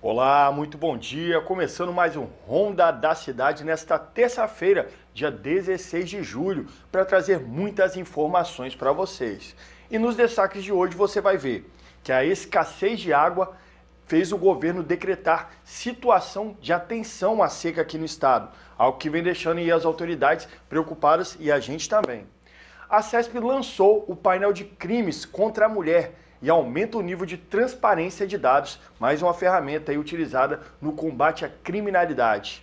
Olá, muito bom dia. Começando mais um Ronda da Cidade nesta terça-feira, dia 16 de julho, para trazer muitas informações para vocês. E nos destaques de hoje você vai ver que a escassez de água fez o governo decretar situação de atenção à seca aqui no estado, algo que vem deixando aí as autoridades preocupadas e a gente também. A CESP lançou o painel de crimes contra a mulher e aumenta o nível de transparência de dados, mais uma ferramenta aí utilizada no combate à criminalidade.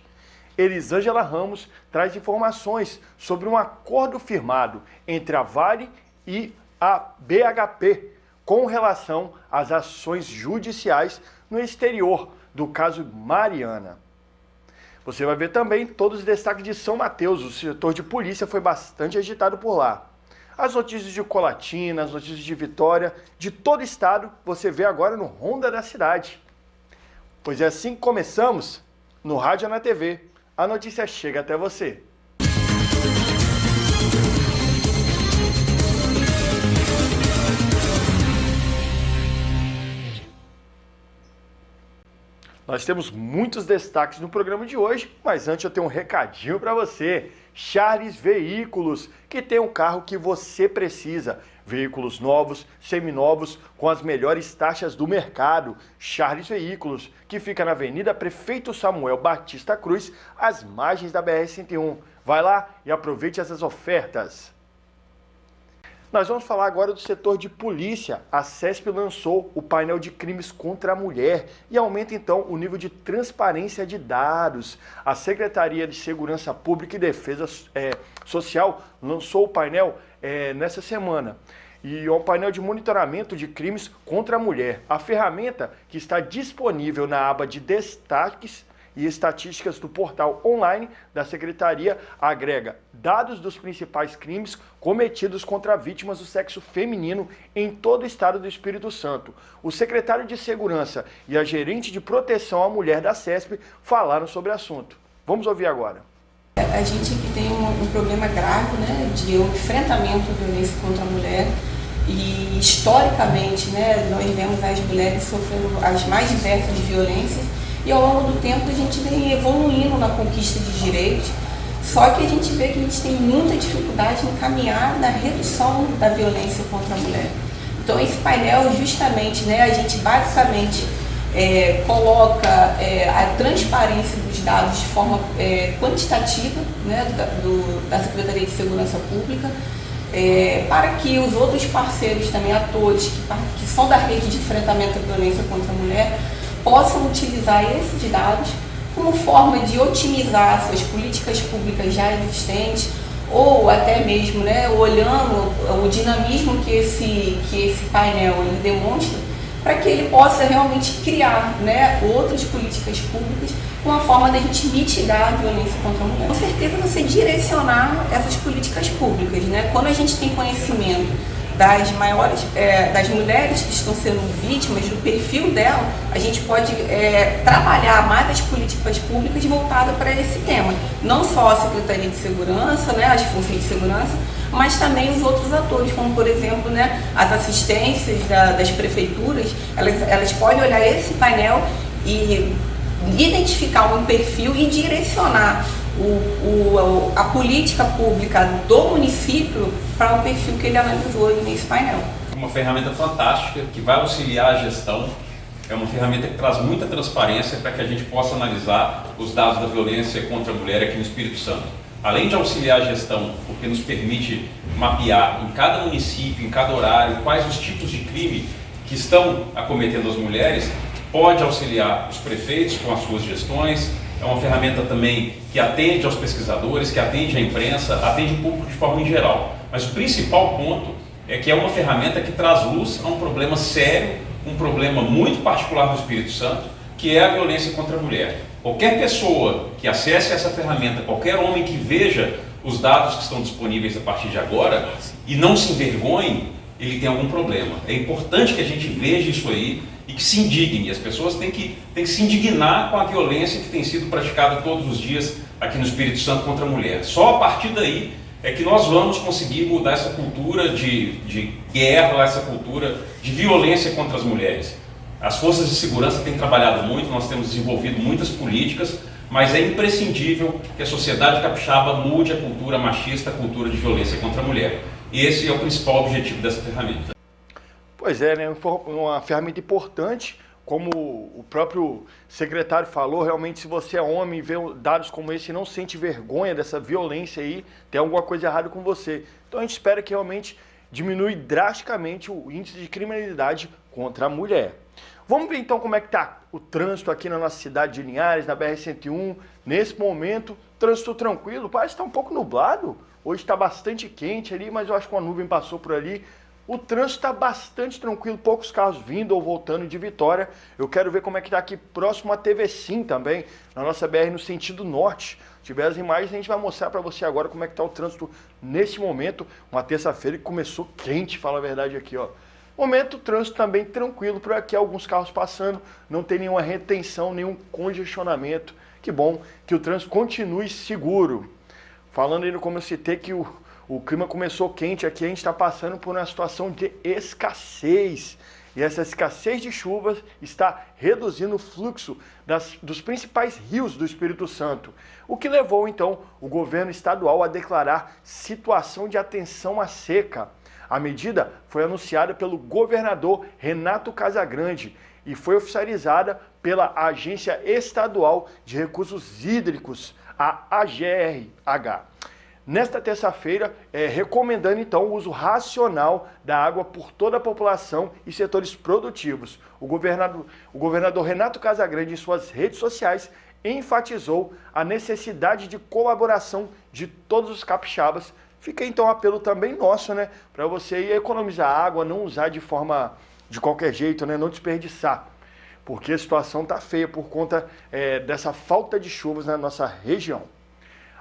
Elisângela Ramos traz informações sobre um acordo firmado entre a Vale e a BHP com relação às ações judiciais no exterior do caso Mariana. Você vai ver também todos os destaques de São Mateus, o setor de polícia foi bastante agitado por lá. As notícias de Colatina, as notícias de Vitória, de todo o estado, você vê agora no Ronda da Cidade. Pois é assim que começamos, no rádio e na TV. A notícia chega até você. Nós temos muitos destaques no programa de hoje, mas antes eu tenho um recadinho para você. Charles Veículos, que tem o carro que você precisa. Veículos novos, seminovos, com as melhores taxas do mercado. Charles Veículos, que fica na Avenida Prefeito Samuel Batista Cruz, às margens da BR-101. Vai lá e aproveite essas ofertas. Nós vamos falar agora do setor de polícia. A CESP lançou o painel de crimes contra a mulher e aumenta então o nível de transparência de dados. A Secretaria de Segurança Pública e Defesa Social lançou o painel nessa semana. E é um painel de monitoramento de crimes contra a mulher. A ferramenta que está disponível na aba de destaques e estatísticas do portal online da Secretaria agrega dados dos principais crimes cometidos contra vítimas do sexo feminino em todo o estado do Espírito Santo. O secretário de Segurança e a gerente de proteção à mulher da CESP falaram sobre o assunto. Vamos ouvir agora. A gente aqui tem um problema grave, né, de enfrentamento à violência contra a mulher e historicamente, né, nós vemos as mulheres sofrendo as mais diversas violências. E ao longo do tempo a gente vem evoluindo na conquista de direitos, só que a gente vê que a gente tem muita dificuldade em caminhar na redução da violência contra a mulher. Então esse painel justamente, né, a gente basicamente coloca a transparência dos dados de forma quantitativa, né, da Secretaria de Segurança Pública, para que os outros parceiros também, atores que são da rede de enfrentamento à violência contra a mulher, possam utilizar esses dados como forma de otimizar suas políticas públicas já existentes ou até mesmo, né, olhando o dinamismo que esse painel ele demonstra para que ele possa realmente criar, né, outras políticas públicas com a forma da gente mitigar a violência contra a mulher. Com certeza você direcionar essas políticas públicas, né, quando a gente tem conhecimento das mulheres que estão sendo vítimas, do perfil dela, a gente pode trabalhar mais as políticas públicas voltadas para esse tema. Não só a Secretaria de Segurança, né, as forças de segurança, mas também os outros atores, como por exemplo, né, as assistências das prefeituras, elas podem olhar esse painel e identificar um perfil e direcionar a política pública do município para o perfil que ele analisou nesse painel. Uma ferramenta fantástica que vai auxiliar a gestão, é uma ferramenta que traz muita transparência para que a gente possa analisar os dados da violência contra a mulher aqui no Espírito Santo. Além de auxiliar a gestão, porque nos permite mapear em cada município, em cada horário, quais os tipos de crime que estão acometendo as mulheres, pode auxiliar os prefeitos com as suas gestões. É uma ferramenta também que atende aos pesquisadores, que atende à imprensa, atende o público de forma em geral. Mas o principal ponto é que é uma ferramenta que traz luz a um problema sério, um problema muito particular do Espírito Santo, que é a violência contra a mulher. Qualquer pessoa que acesse essa ferramenta, qualquer homem que veja os dados que estão disponíveis a partir de agora e não se envergonhe, ele tem algum problema. É importante que a gente veja isso aí e que se indigne. As pessoas têm que se indignar com a violência que tem sido praticada todos os dias aqui no Espírito Santo contra a mulher. Só a partir daí é que nós vamos conseguir mudar essa cultura de guerra, essa cultura de violência contra as mulheres. As forças de segurança têm trabalhado muito, nós temos desenvolvido muitas políticas, mas é imprescindível que a sociedade capixaba mude a cultura machista, a cultura de violência contra a mulher. Esse é o principal objetivo dessa ferramenta. Pois é, né? Uma ferramenta importante, como o próprio secretário falou, realmente se você é homem e vê dados como esse e não sente vergonha dessa violência aí, tem alguma coisa errada com você. Então a gente espera que realmente diminui drasticamente o índice de criminalidade contra a mulher. Vamos ver então como é que está o trânsito aqui na nossa cidade de Linhares, na BR-101. Nesse momento, trânsito tranquilo, parece que está um pouco nublado. Hoje está bastante quente ali, mas eu acho que uma nuvem passou por ali. O trânsito está bastante tranquilo, poucos carros vindo ou voltando de Vitória. Eu quero ver como é que está aqui próximo a TV Sim também, na nossa BR no sentido norte. Se tiver as imagens, a gente vai mostrar para você agora como é que está o trânsito nesse momento. Uma terça-feira que começou quente, fala a verdade aqui, ó. Momento, trânsito também tranquilo por aqui, alguns carros passando, não tem nenhuma retenção, nenhum congestionamento. Que bom que o trânsito continue seguro. Falando aí, como eu citei, que o clima começou quente aqui, a gente está passando por uma situação de escassez. E essa escassez de chuvas está reduzindo o fluxo dos principais rios do Espírito Santo, o que levou então o governo estadual a declarar situação de atenção à seca. A medida foi anunciada pelo governador Renato Casagrande e foi oficializada pela Agência Estadual de Recursos Hídricos, a AGRH. Nesta terça-feira, recomendando então o uso racional da água por toda a população e setores produtivos. O governador Renato Casagrande, em suas redes sociais, enfatizou a necessidade de colaboração de todos os capixabas. Fica então o apelo também nosso, né, para você ir economizar água, não usar de qualquer jeito, né, não desperdiçar, porque a situação está feia por conta dessa falta de chuvas na nossa região.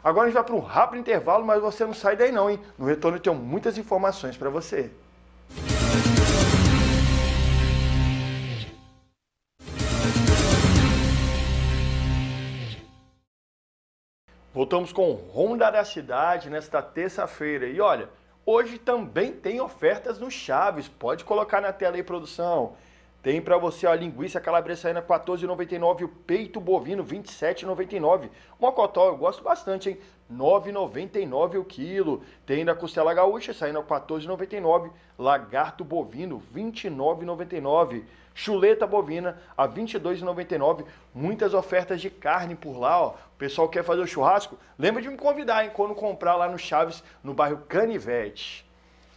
Agora a gente vai para um rápido intervalo, mas você não sai daí não, hein? No retorno eu tenho muitas informações para você. Voltamos com o Ronda da Cidade nesta terça-feira. E olha, hoje também tem ofertas no Chaves. Pode colocar na tela aí, produção. Tem para você a linguiça calabresa R$ 14,99, o peito bovino R$ 27,99. Mocotó, eu gosto bastante, hein? R$ 9,99 o quilo. Tem da costela gaúcha saindo a R$ 14,99. Lagarto bovino R$ 29,99. Chuleta bovina a R$ 22,99. Muitas ofertas de carne por lá, ó. O pessoal quer fazer o churrasco? Lembra de me convidar, hein? Quando comprar lá no Chaves, no bairro Canivete.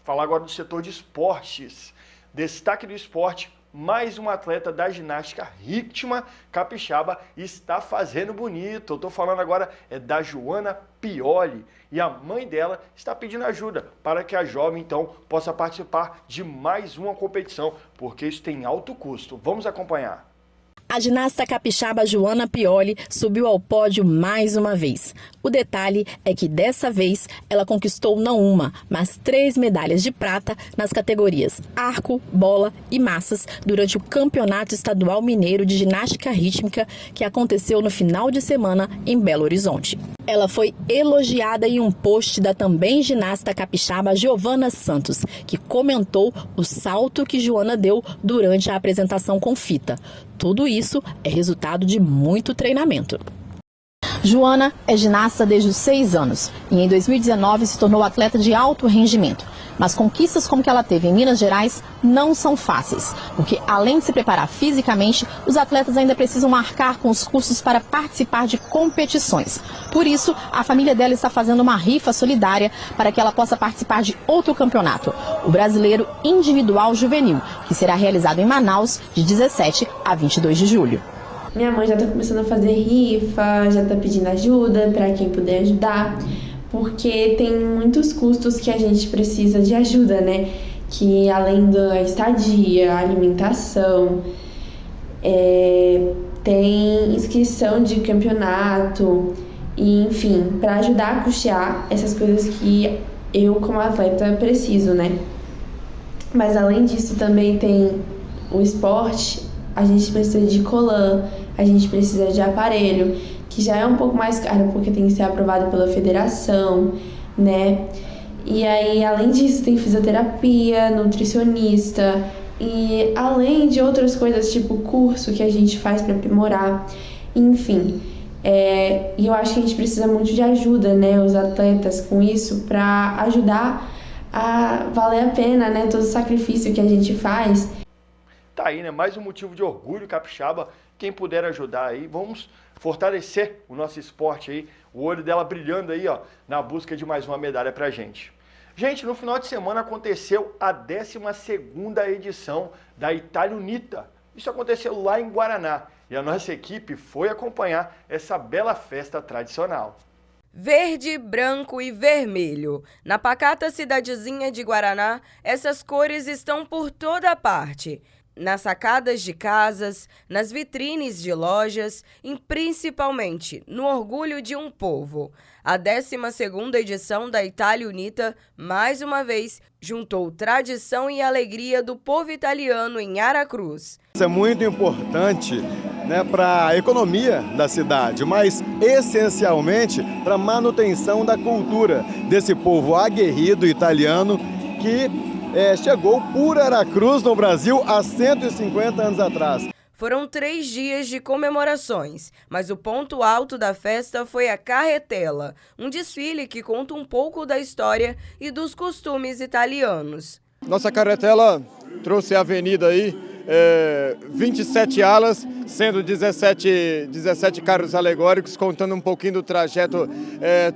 Falar agora do setor de esportes. Destaque do esporte. Mais um atleta da ginástica ritma capixaba está fazendo bonito. Eu estou falando agora da Joana Pioli. E a mãe dela está pedindo ajuda para que a jovem, então, possa participar de mais uma competição, porque isso tem alto custo. Vamos acompanhar. A ginasta capixaba Joana Pioli subiu ao pódio mais uma vez. O detalhe é que dessa vez ela conquistou não uma, mas 3 medalhas de prata nas categorias arco, bola e massas durante o Campeonato Estadual Mineiro de Ginástica Rítmica que aconteceu no final de semana em Belo Horizonte. Ela foi elogiada em um post da também ginasta capixaba Giovana Santos, que comentou o salto que Joana deu durante a apresentação com fita. Tudo isso é resultado de muito treinamento. Joana é ginasta desde os 6 anos e em 2019 se tornou atleta de alto rendimento. Mas conquistas como que ela teve em Minas Gerais não são fáceis, porque além de se preparar fisicamente, os atletas ainda precisam arcar com os custos para participar de competições. Por isso, a família dela está fazendo uma rifa solidária para que ela possa participar de outro campeonato, o Brasileiro Individual Juvenil, que será realizado em Manaus de 17 a 22 de julho. Minha mãe já está começando a fazer rifa, já está pedindo ajuda para quem puder ajudar, porque tem muitos custos que a gente precisa de ajuda, né? Que além da estadia, alimentação, tem inscrição de campeonato, e, enfim, para ajudar a custear essas coisas que eu, como atleta, preciso, né? Mas além disso também tem o esporte, a gente precisa de colã, a gente precisa de aparelho, que já é um pouco mais caro porque tem que ser aprovado pela federação, né? E aí, além disso, tem fisioterapia, nutricionista, E além de outras coisas, tipo curso que a gente faz para aprimorar, enfim. E eu acho que a gente precisa muito de ajuda, né, os atletas com isso, para ajudar a valer a pena, né, todo o sacrifício que a gente faz. Tá aí, né, mais um motivo de orgulho capixaba. Quem puder ajudar aí, vamos fortalecer o nosso esporte aí, o olho dela brilhando aí, ó, na busca de mais uma medalha pra gente. Gente, no final de semana aconteceu a 12ª edição da Itália Unita. Isso aconteceu lá em Guaraná e a nossa equipe foi acompanhar essa bela festa tradicional. Verde, branco e vermelho. Na pacata cidadezinha de Guaraná, essas cores estão por toda parte. Nas sacadas de casas, nas vitrines de lojas e principalmente no orgulho de um povo. A 12ª edição da Itália Unita, mais uma vez, juntou tradição e alegria do povo italiano em Aracruz. Isso é muito importante, né, para a economia da cidade, mas essencialmente para a manutenção da cultura desse povo aguerrido italiano que chegou por Aracruz, no Brasil, há 150 anos atrás. Foram 3 dias de comemorações, mas o ponto alto da festa foi a Carretela, um desfile que conta um pouco da história e dos costumes italianos. Nossa Carretela trouxe a avenida aí, 27 alas, sendo 17 carros alegóricos, contando um pouquinho do trajeto,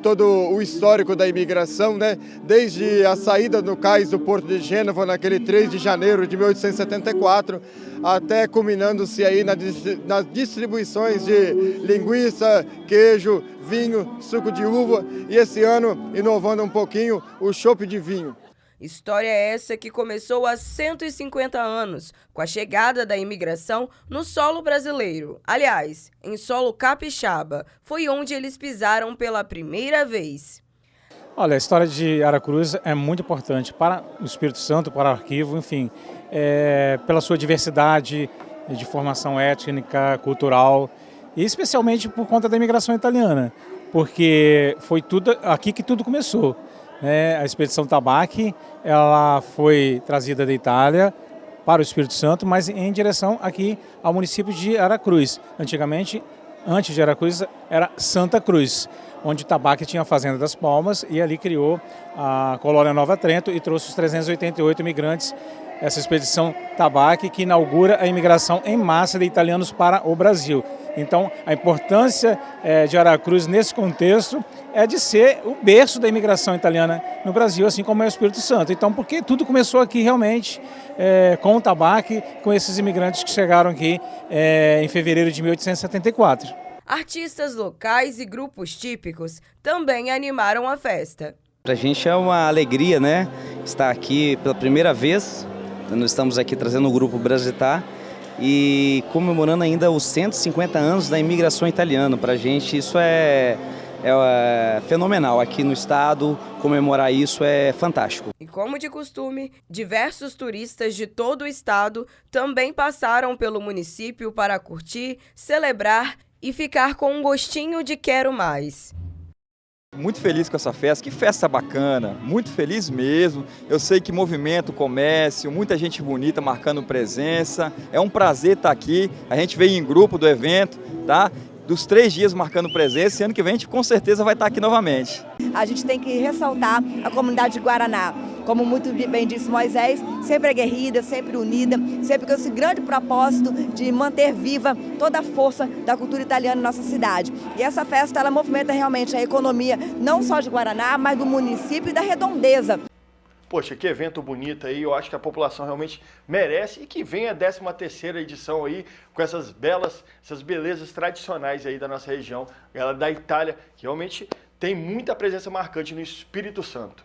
todo o histórico da imigração, né? Desde a saída do cais do Porto de Gênova, naquele 3 de janeiro de 1874, até culminando-se aí nas distribuições de linguiça, queijo, vinho, suco de uva e esse ano, inovando um pouquinho, o chopp de vinho. História essa que começou há 150 anos, com a chegada da imigração no solo brasileiro. Aliás, em solo capixaba, foi onde eles pisaram pela primeira vez. Olha, a história de Aracruz é muito importante para o Espírito Santo, para o arquivo, enfim, pela sua diversidade de formação étnica, cultural, e especialmente por conta da imigração italiana, porque foi tudo aqui que tudo começou. A expedição Tabaque, ela foi trazida da Itália para o Espírito Santo, mas em direção aqui ao município de Aracruz. Antigamente, antes de Aracruz, era Santa Cruz, onde Tabaque tinha a Fazenda das Palmas e ali criou a colônia Nova Trento e trouxe os 388 imigrantes. Essa expedição Tabaque que inaugura a imigração em massa de italianos para o Brasil. Então, a importância de Aracruz nesse contexto é de ser o berço da imigração italiana no Brasil, assim como é o Espírito Santo. Então, porque tudo começou aqui realmente com o Tabaque, com esses imigrantes que chegaram aqui em fevereiro de 1874. Artistas locais e grupos típicos também animaram a festa. Para a gente é uma alegria, né, estar aqui pela primeira vez. Nós estamos aqui trazendo o grupo Brasitar e comemorando ainda os 150 anos da imigração italiana. Para a gente isso é fenomenal. Aqui no estado, comemorar isso é fantástico. E como de costume, diversos turistas de todo o estado também passaram pelo município para curtir, celebrar e ficar com um gostinho de quero mais. Muito feliz com essa festa, que festa bacana, muito feliz mesmo. Eu sei que movimento, comércio, muita gente bonita marcando presença. É um prazer estar aqui, a gente veio em grupo do evento, tá? Dos 3 dias marcando presença e ano que vem a gente com certeza vai estar aqui novamente. A gente tem que ressaltar a comunidade de Guaraná. Como muito bem disse Moisés, sempre aguerrida, sempre unida, sempre com esse grande propósito de manter viva toda a força da cultura italiana em nossa cidade. E essa festa, ela movimenta realmente a economia, não só de Guaraná, mas do município e da redondeza. Poxa, que evento bonito aí, eu acho que a população realmente merece e que venha a 13ª edição aí com essas belezas tradicionais aí da nossa região, ela da Itália, que realmente tem muita presença marcante no Espírito Santo.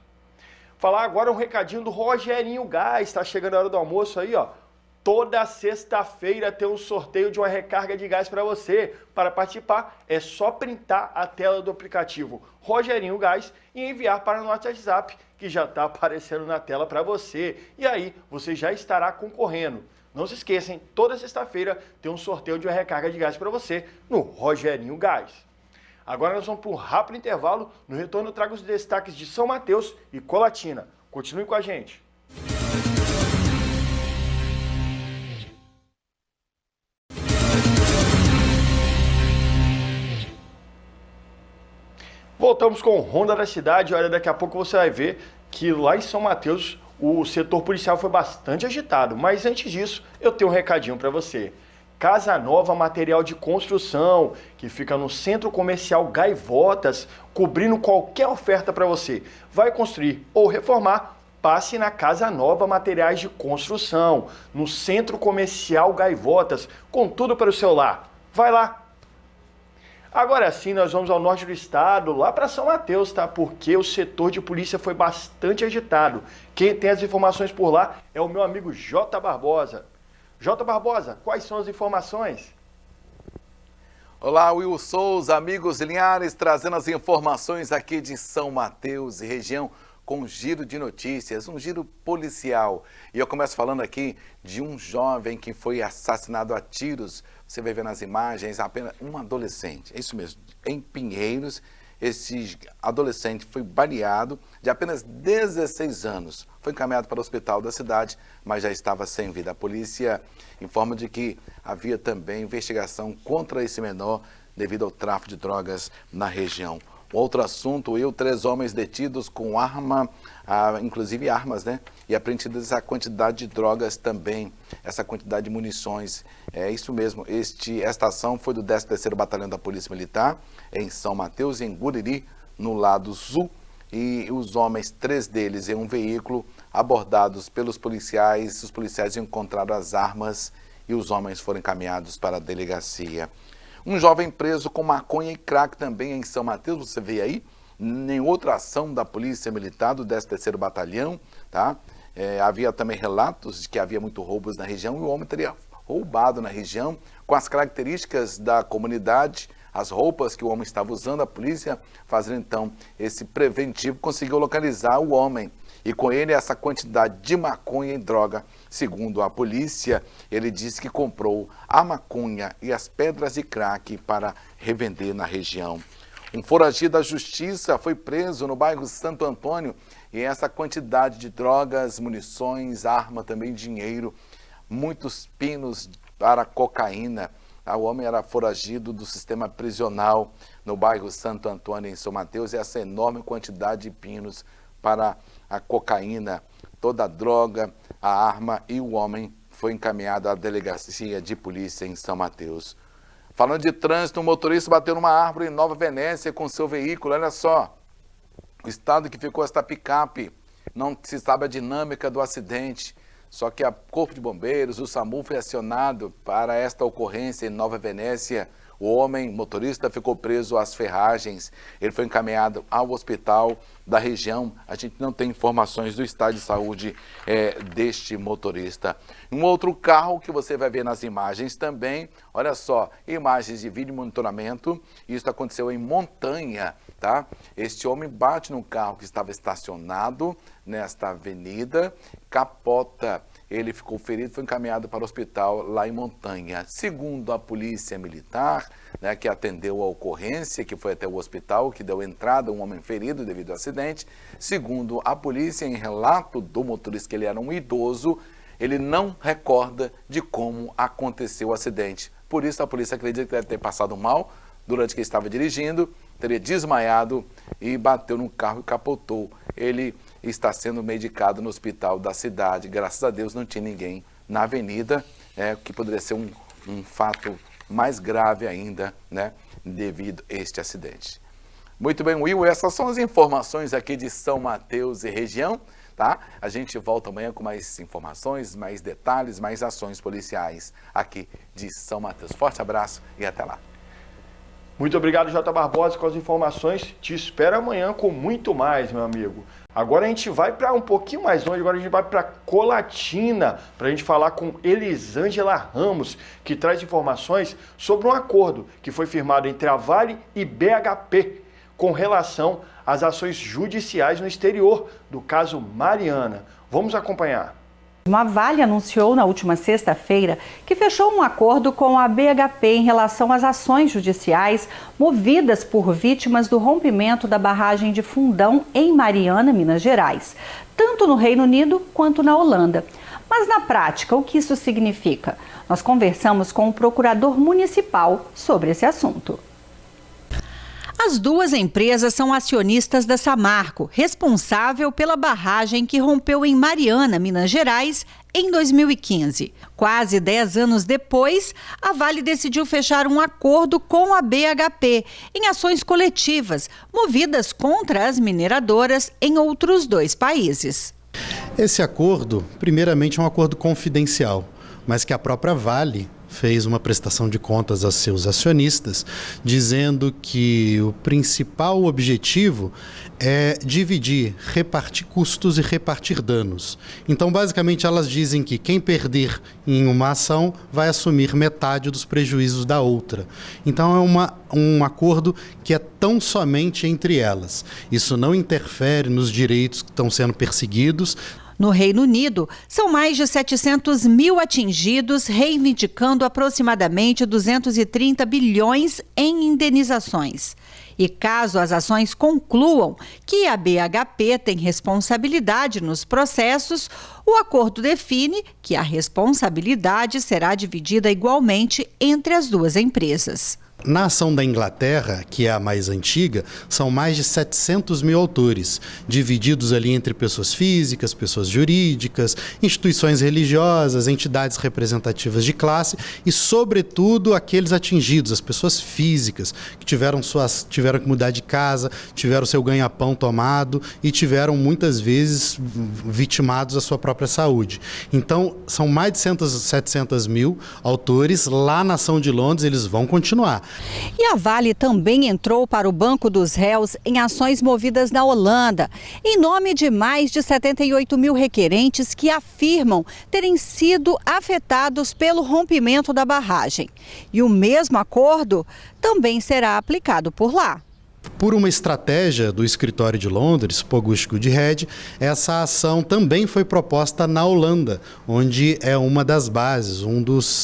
Falar agora um recadinho do Rogerinho Gás, tá chegando a hora do almoço aí, ó. Toda sexta-feira tem um sorteio de uma recarga de gás para você. Para participar, é só printar a tela do aplicativo Rogerinho Gás e enviar para o nosso WhatsApp, que já está aparecendo na tela para você. E aí, você já estará concorrendo. Não se esqueçam, toda sexta-feira tem um sorteio de uma recarga de gás para você no Rogerinho Gás. Agora nós vamos para um rápido intervalo. No retorno eu trago os destaques de São Mateus e Colatina. Continue com a gente. voltamos com o Ronda da Cidade. Olha, daqui a pouco você vai ver que lá em São Mateus o setor policial foi bastante agitado. Mas antes disso, eu tenho um recadinho para você. Casa Nova Material de Construção, que fica no Centro Comercial Gaivotas, cobrindo qualquer oferta para você. Vai construir ou reformar? Passe na Casa Nova Materiais de Construção, no Centro Comercial Gaivotas, com tudo para o seu lar. Vai lá! Agora sim, nós vamos ao norte do estado, lá para São Mateus, tá? Porque o setor de polícia foi bastante agitado. Quem tem as informações por lá é o meu amigo J. Barbosa. J. Barbosa, quais são as informações? Olá, Will Souza, amigos Linhares, trazendo as informações aqui de São Mateus e região com um giro de notícias, um giro policial. E eu começo falando aqui de um jovem que foi assassinado a tiros. Você vai ver nas imagens apenas um adolescente, é isso mesmo, em Pinheiros. Esse adolescente foi baleado, de apenas 16 anos. Foi encaminhado para o hospital da cidade, mas já estava sem vida. A polícia informa de que havia também investigação contra esse menor devido ao tráfico de drogas na região. Outro assunto, 3 homens detidos com arma, inclusive armas, né? E apreendidas essa quantidade de drogas também, essa quantidade de munições. É isso mesmo, esta ação foi do 13º Batalhão da Polícia Militar, em São Mateus, em Guriri, no lado sul. E os homens, 3 deles em um veículo, abordados pelos policiais. Os policiais encontraram as armas e os homens foram encaminhados para a delegacia. Um jovem preso com maconha e crack também em São Mateus, você vê aí, em outra ação da Polícia Militar do 13º Batalhão, tá? Havia também relatos de que havia muito roubos na região e o homem teria roubado na região, com as características da comunidade, as roupas que o homem estava usando. A polícia, fazendo então esse preventivo, conseguiu localizar o homem. E com ele essa quantidade de maconha e droga. Segundo a polícia, ele disse que comprou a maconha e as pedras de crack para revender na região. Um foragido da justiça foi preso no bairro Santo Antônio e essa quantidade de drogas, munições, arma, também dinheiro, muitos pinos para cocaína. O homem era foragido do sistema prisional no bairro Santo Antônio, em São Mateus, e essa enorme quantidade de pinos para a cocaína, toda a droga, a arma, e o homem foi encaminhado à delegacia de polícia em São Mateus. Falando de trânsito, um motorista bateu numa árvore em Nova Venécia com seu veículo. Olha só, o estado que ficou esta picape, não se sabe a dinâmica do acidente, só que o Corpo de Bombeiros, o SAMU, foi acionado para esta ocorrência em Nova Venécia. O homem, motorista, ficou preso às ferragens. Ele foi encaminhado ao hospital da região. A gente não tem informações do estado de saúde deste motorista. Um outro carro que você vai ver nas imagens também, olha só, imagens de vídeo monitoramento. Isso aconteceu em Montanha, tá? Este homem bate num carro que estava estacionado nesta avenida, capota. Ele ficou ferido, foi encaminhado para o hospital lá em Montanha. Segundo a Polícia Militar, né, que atendeu a ocorrência, que foi até o hospital, que deu entrada a um homem ferido devido ao acidente. Segundo a polícia, em relato do motorista, que ele era um idoso, ele não recorda de como aconteceu o acidente. Por isso, a polícia acredita que deve ter passado mal durante que estava dirigindo, teria desmaiado e bateu no carro e capotou. Ele está sendo medicado no hospital da cidade. Graças a Deus não tinha ninguém na avenida, que poderia ser um fato mais grave ainda, né, devido a este acidente. Muito bem, Will, essas são as informações aqui de São Mateus e região, tá? A gente volta amanhã com mais informações, mais detalhes, mais ações policiais aqui de São Mateus. Forte abraço e até lá. Muito obrigado, J. Barbosa, com as informações. Te espero amanhã com muito mais, meu amigo. Agora a gente vai para um pouquinho mais longe, agora a gente vai para Colatina, para a gente falar com Elisângela Ramos, que traz informações sobre um acordo que foi firmado entre a Vale e BHP com relação às ações judiciais no exterior do caso Mariana. Vamos acompanhar. A Vale anunciou na última sexta-feira que fechou um acordo com a BHP em relação às ações judiciais movidas por vítimas do rompimento da barragem de Fundão em Mariana, Minas Gerais, tanto no Reino Unido quanto na Holanda. Mas na prática, o que isso significa? Nós conversamos com o procurador municipal sobre esse assunto. As duas empresas são acionistas da Samarco, responsável pela barragem que rompeu em Mariana, Minas Gerais, em 2015. Quase 10 anos depois, a Vale decidiu fechar um acordo com a BHP em ações coletivas, movidas contra as mineradoras em outros 2 países. Esse acordo, primeiramente, é um acordo confidencial, mas que a própria Vale fez uma prestação de contas a seus acionistas, dizendo que o principal objetivo é dividir, repartir custos e repartir danos. Então, basicamente, elas dizem que quem perder em uma ação vai assumir metade dos prejuízos da outra. Então, é um acordo que é tão somente entre elas. Isso não interfere nos direitos que estão sendo perseguidos. No Reino Unido, são mais de 700 mil atingidos, reivindicando aproximadamente 230 bilhões em indenizações. E caso as ações concluam que a BHP tem responsabilidade nos processos, o acordo define que a responsabilidade será dividida igualmente entre as duas empresas. Na ação da Inglaterra, que é a mais antiga, são mais de 700 mil autores, divididos ali entre pessoas físicas, pessoas jurídicas, instituições religiosas, entidades representativas de classe e, sobretudo, aqueles atingidos, as pessoas físicas, que tiveram que mudar de casa, tiveram seu ganha-pão tomado e tiveram, muitas vezes, vitimados a sua própria saúde. Então, são mais de 700 mil autores. Lá na ação de Londres, eles vão continuar. E a Vale também entrou para o Banco dos Réus em ações movidas na Holanda, em nome de mais de 78 mil requerentes que afirmam terem sido afetados pelo rompimento da barragem. E o mesmo acordo também será aplicado por lá. Por uma estratégia do escritório de Londres, Pogust Goodhead, essa ação também foi proposta na Holanda, onde é uma das bases,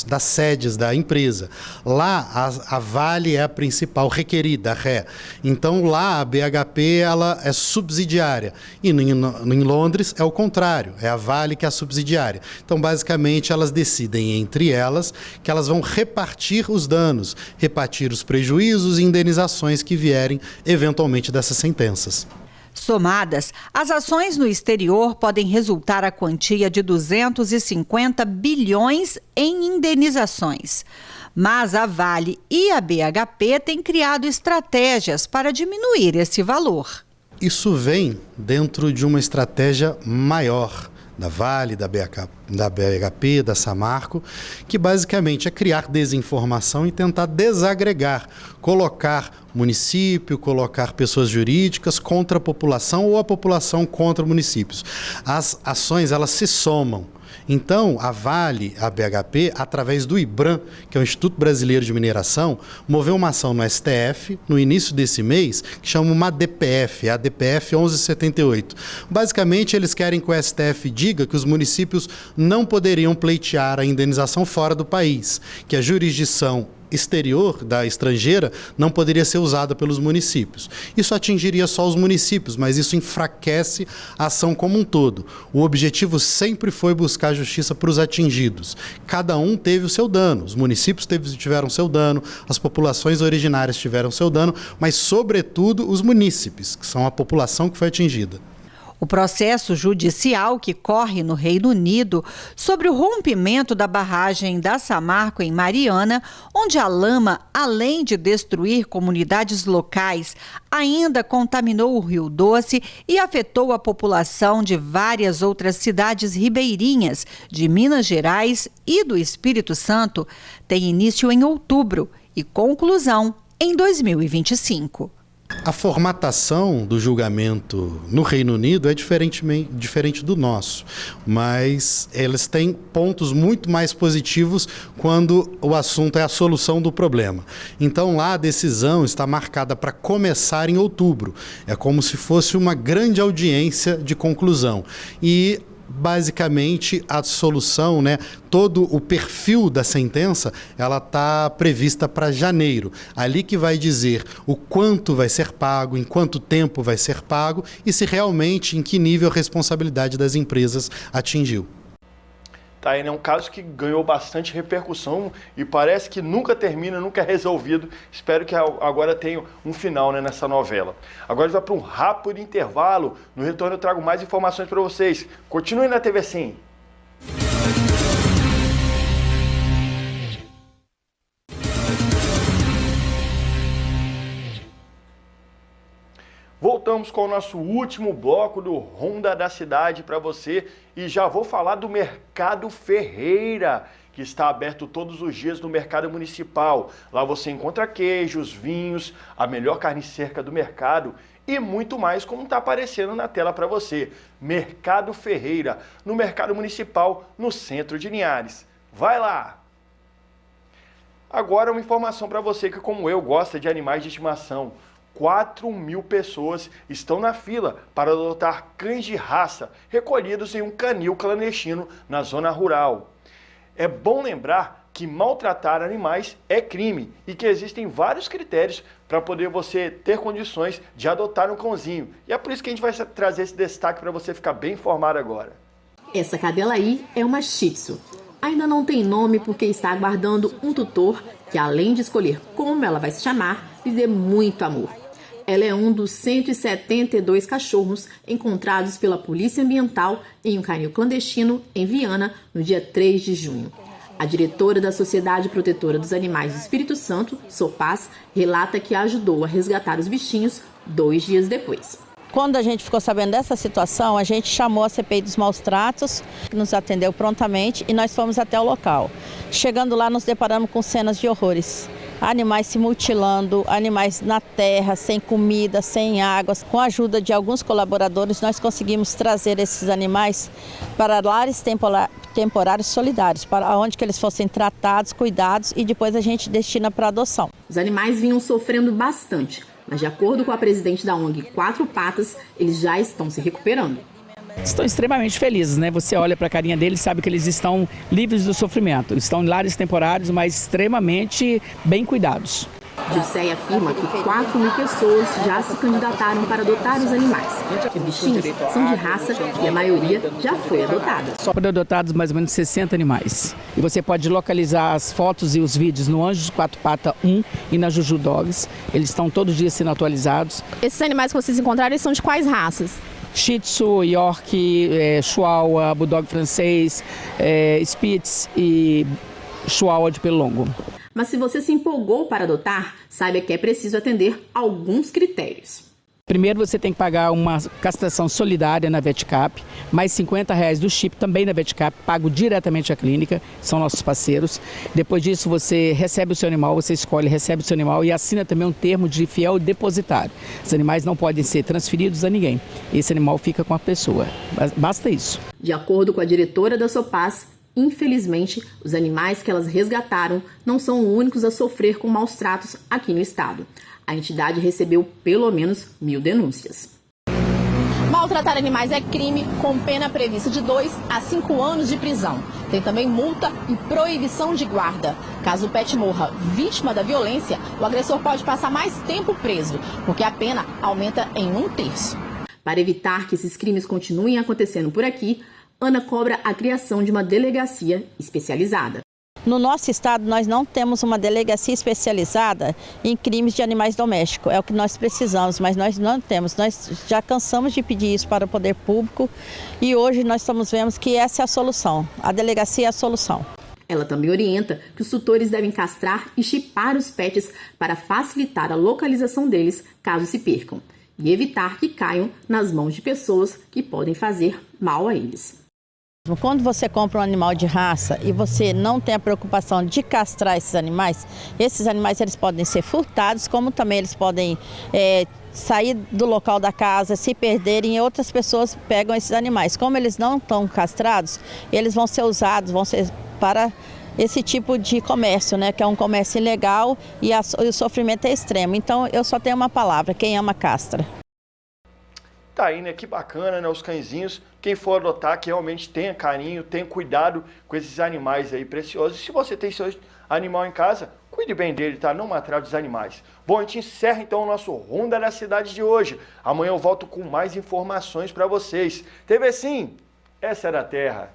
das sedes da empresa. Lá, a Vale é a principal requerida, a ré. Então, lá, a BHP ela é subsidiária. E em Londres é o contrário, é a Vale que é a subsidiária. Então, basicamente, elas decidem entre elas que elas vão repartir os danos, repartir os prejuízos e indenizações que vierem eventualmente dessas sentenças. Somadas, as ações no exterior podem resultar a quantia de 250 bilhões em indenizações. Mas a Vale e a BHP têm criado estratégias para diminuir esse valor. Isso vem dentro de uma estratégia maior da Vale, da BHP, da Samarco, que basicamente é criar desinformação e tentar desagregar, colocar município, colocar pessoas jurídicas contra a população ou a população contra municípios. As ações, elas se somam. Então, a Vale, a BHP, através do IBRAM, que é o Instituto Brasileiro de Mineração, moveu uma ação no STF, no início desse mês, que chama uma DPF, a DPF 1178. Basicamente, eles querem que o STF diga que os municípios não poderiam pleitear a indenização fora do país, que a jurisdição exterior, da estrangeira, não poderia ser usada pelos municípios. Isso atingiria só os municípios, mas isso enfraquece a ação como um todo. O objetivo sempre foi buscar justiça para os atingidos. Cada um teve o seu dano. Os municípios tiveram seu dano, as populações originárias tiveram seu dano, mas, sobretudo, os munícipes, que são a população que foi atingida. O processo judicial que corre no Reino Unido sobre o rompimento da barragem da Samarco em Mariana, onde a lama, além de destruir comunidades locais, ainda contaminou o Rio Doce e afetou a população de várias outras cidades ribeirinhas de Minas Gerais e do Espírito Santo, tem início em outubro e conclusão em 2025. A formatação do julgamento no Reino Unido é diferente do nosso, mas eles têm pontos muito mais positivos quando o assunto é a solução do problema. Então lá a decisão está marcada para começar em outubro. É como se fosse uma grande audiência de conclusão. E basicamente a solução, todo o perfil da sentença, ela está prevista para janeiro. Ali que vai dizer o quanto vai ser pago, em quanto tempo vai ser pago e se realmente em que nível a responsabilidade das empresas atingiu. Tá aí, né? Um caso que ganhou bastante repercussão e parece que nunca termina, nunca é resolvido. Espero que agora tenha um final, né, nessa novela. Agora a gente vai para um rápido intervalo. No retorno eu trago mais informações para vocês. Continue na TV Sim. Voltamos com o nosso último bloco do Ronda da Cidade para você e já vou falar do Mercado Ferreira, que está aberto todos os dias no Mercado Municipal. Lá você encontra queijos, vinhos, a melhor carne seca do mercado e muito mais, como está aparecendo na tela para você. Mercado Ferreira, no Mercado Municipal, no centro de Linhares. Vai lá! Agora uma informação para você que, como eu, gosta de animais de estimação. 4.000 pessoas estão na fila para adotar cães de raça recolhidos em um canil clandestino na zona rural. É bom lembrar que maltratar animais é crime e que existem vários critérios para poder você ter condições de adotar um cãozinho. E é por isso que a gente vai trazer esse destaque para você ficar bem informado agora. Essa cadela aí é uma Shih Tzu. Ainda não tem nome porque está aguardando um tutor que, além de escolher como ela vai se chamar, lhe dê muito amor. Ela é um dos 172 cachorros encontrados pela Polícia Ambiental em um canil clandestino em Viana, no dia 3 de junho. A diretora da Sociedade Protetora dos Animais do Espírito Santo, SOPAS, relata que ajudou a resgatar os bichinhos 2 dias depois. Quando a gente ficou sabendo dessa situação, a gente chamou a CPI dos Maus Tratos, que nos atendeu prontamente, e nós fomos até o local. Chegando lá, nos deparamos com cenas de horrores. Animais se mutilando, animais na terra, sem comida, sem água. Com a ajuda de alguns colaboradores, nós conseguimos trazer esses animais para lares temporários solidários, para onde que eles fossem tratados, cuidados e depois a gente destina para adoção. Os animais vinham sofrendo bastante, mas de acordo com a presidente da ONG Quatro Patas, eles já estão se recuperando. Estão extremamente felizes, né? Você olha para a carinha deles e sabe que eles estão livres do sofrimento. Estão em lares temporários, mas extremamente bem cuidados. Gilceia afirma que 4.000 pessoas já se candidataram para adotar os animais. Os bichinhos são de raça e a maioria já foi adotada. Só foram adotados mais ou menos 60 animais. E você pode localizar as fotos e os vídeos no Anjos Quatro Patas 1 e na Juju Dogs. Eles estão todos os dias sendo atualizados. Esses animais que vocês encontraram são de quais raças? Shih Tzu, York, Chihuahua, Bulldog francês, Spitz e Chihuahua de pelo longo. Mas se você se empolgou para adotar, saiba que é preciso atender alguns critérios. Primeiro você tem que pagar uma castração solidária na VetCap, mais R$50 do chip também na VetCap, pago diretamente à clínica, são nossos parceiros. Depois disso você recebe o seu animal, você escolhe, recebe o seu animal e assina também um termo de fiel depositário. Os animais não podem ser transferidos a ninguém, esse animal fica com a pessoa, basta isso. De acordo com a diretora da SOPAS, infelizmente, os animais que elas resgataram não são os únicos a sofrer com maus tratos aqui no estado. A entidade recebeu pelo menos 1.000 denúncias. Maltratar animais é crime com pena prevista de 2 a 5 anos de prisão. Tem também multa e proibição de guarda. Caso o pet morra vítima da violência, o agressor pode passar mais tempo preso, porque a pena aumenta em 1/3. Para evitar que esses crimes continuem acontecendo por aqui, Ana cobra a criação de uma delegacia especializada. No nosso estado, nós não temos uma delegacia especializada em crimes de animais domésticos. É o que nós precisamos, mas nós não temos. Nós já cansamos de pedir isso para o poder público e hoje nós estamos vendo que essa é a solução. A delegacia é a solução. Ela também orienta que os tutores devem castrar e chipar os pets para facilitar a localização deles caso se percam e evitar que caiam nas mãos de pessoas que podem fazer mal a eles. Quando você compra um animal de raça e você não tem a preocupação de castrar esses animais eles podem ser furtados, como também eles podem sair do local da casa, se perderem e outras pessoas pegam esses animais. Como eles não estão castrados, eles vão ser usados, para esse tipo de comércio, né, que é um comércio ilegal e o sofrimento é extremo. Então eu só tenho uma palavra, quem ama castra. Tá aí, né? Que bacana, né? Os cãezinhos. Quem for adotar, que realmente tenha carinho, tenha cuidado com esses animais aí preciosos. E se você tem seu animal em casa, cuide bem dele, tá? Não maltrate os animais. Bom, a gente encerra então o nosso Ronda da Cidade de hoje. Amanhã eu volto com mais informações para vocês. TV Sim, essa era a terra.